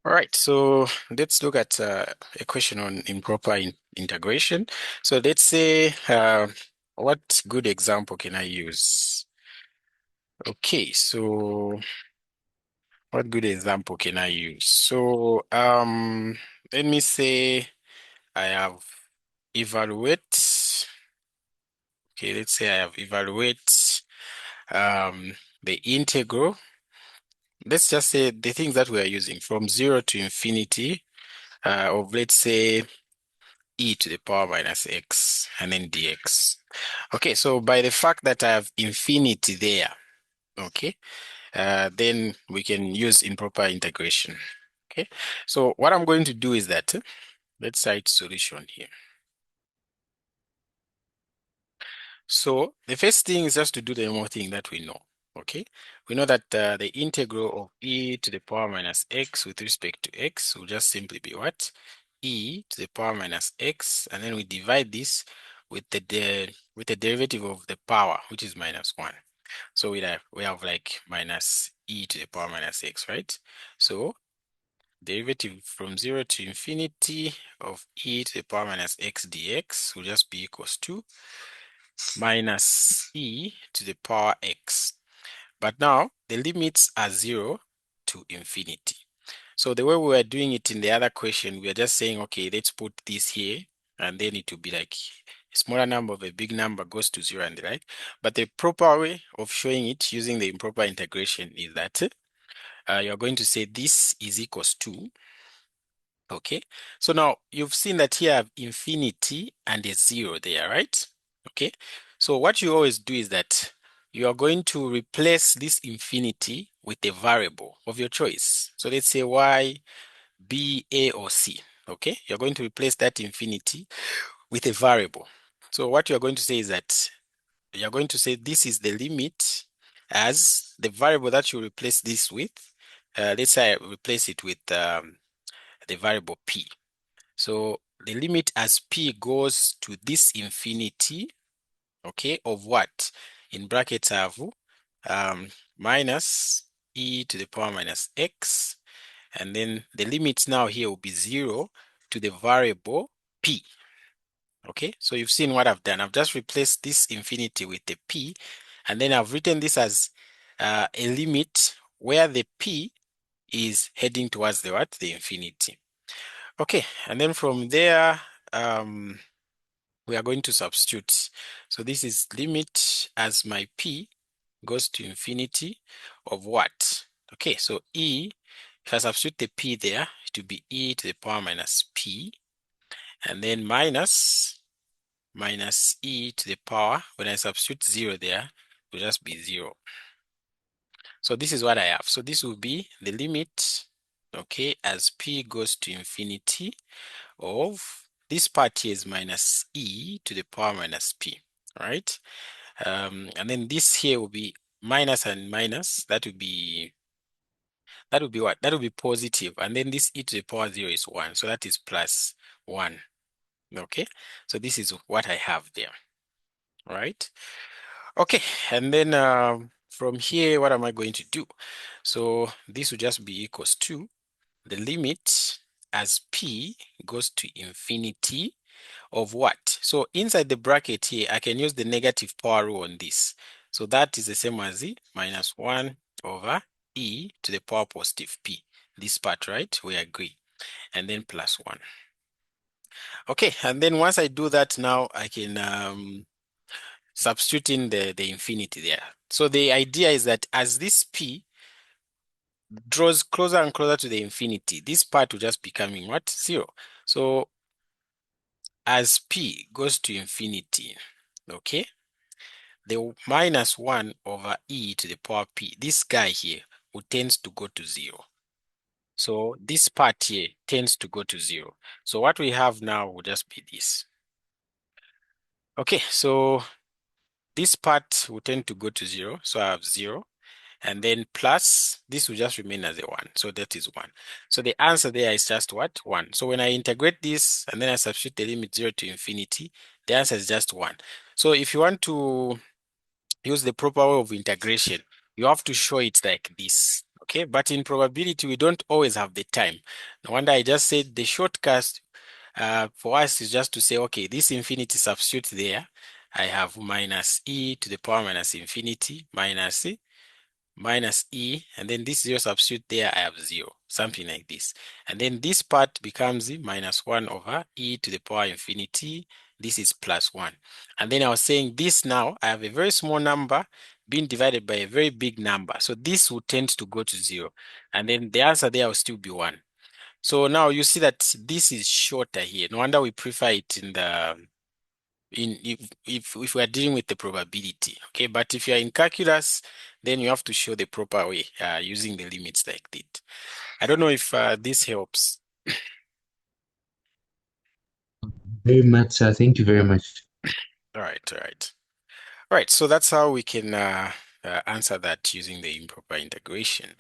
All right, so let's look at a question on improper integration. So let's say, what good example can I use? Okay, so what good example can I use? So let me say I have evaluate. Okay, let's say I have evaluate the integral. Let's just say the things that we are using from 0 to infinity of, let's say, e to the power minus x and then dx. Okay, so by the fact that I have infinity there, okay, then we can use improper integration. Okay, so what I'm going to do is that let's write solution here. So the first thing is just to do the normal thing that we know. Okay, we know that the integral of e to the power minus x with respect to x will just simply be what? E to the power minus x, and then we divide this with the derivative of the power, which is minus 1. So we have like minus e to the power minus x, right? So derivative from 0 to infinity of e to the power minus x dx will just be equals to minus e to the power x. But now the limits are 0 to infinity. So the way we were doing it in the other question, we are just saying, okay, let's put this here, and then it will be like a smaller number of a big number goes to 0 and right. But the proper way of showing it using the improper integration is that you're going to say this is equals to, okay. So now you've seen that here I have infinity and a 0 there, right? Okay. So what you always do is that you are going to replace this infinity with a variable of your choice. So let's say y, b, a, or c. Okay. You're going to replace that infinity with a variable. So what you're going to say is that you're going to say this is the limit as the variable that you replace this with. Let's say I replace it with the variable p. So the limit as p goes to this infinity, okay, of what? In brackets I have minus e to the power minus x, and then the limit now here will be 0 to the variable p. Okay, so you've seen what I've done. I've just replaced this infinity with the p, and then I've written this as a limit where the p is heading towards the what? The infinity. Okay, and then from there, we are going to substitute. So this is limit as my p goes to infinity of what? Okay, so e, if I substitute the p there, it will be e to the power minus p, and then minus e to the power, when I substitute 0 there, it will just be 0. So this is what I have. So this will be the limit, okay, as p goes to infinity of this part here is minus e to the power minus p, all right? And then this here will be minus and minus. That will be what? That will be positive. And then this e to the power 0 is 1. So that is plus 1. Okay. So this is what I have there. All right. Okay. And then from here, what am I going to do? So this will just be equals to the limit as p goes to infinity of what? So inside the bracket here, I can use the negative power rule on this. So that is the same as the minus 1 over e to the power positive p. This part, right? We agree. And then plus 1. Okay, and then once I do that, now I can substitute in the infinity there. So the idea is that as this p draws closer and closer to the infinity, this part will just becoming what? 0. So as p goes to infinity, okay, the minus 1 over e to the power p, this guy here, will tends to go to 0. So this part here tends to go to 0. So what we have now will just be this. Okay, so this part will tend to go to 0. So I have 0. And then plus, this will just remain as a 1. So that is 1. So the answer there is just what? 1. So when I integrate this and then I substitute the limit 0 to infinity, the answer is just 1. So if you want to use the proper way of integration, you have to show it like this. Okay, but in probability, we don't always have the time. No wonder I just said the shortcut for us is just to say, okay, this infinity substitute there. I have minus e to the power minus infinity minus e, and then this zero substitute there, I have zero, something like this. And then this part becomes minus 1 over e to the power infinity. This is plus 1. And then I was saying this now, I have a very small number being divided by a very big number. So this will tend to go to 0. And then the answer there will still be 1. So now you see that this is shorter here. No wonder we prefer it in the if we are dealing with the probability. Okay, but if you are in calculus, then you have to show the proper way using the limits like that. I don't know if this helps. Very much, sir. Thank you very much. All right, all right. All right, so that's how we can answer that using the improper integration.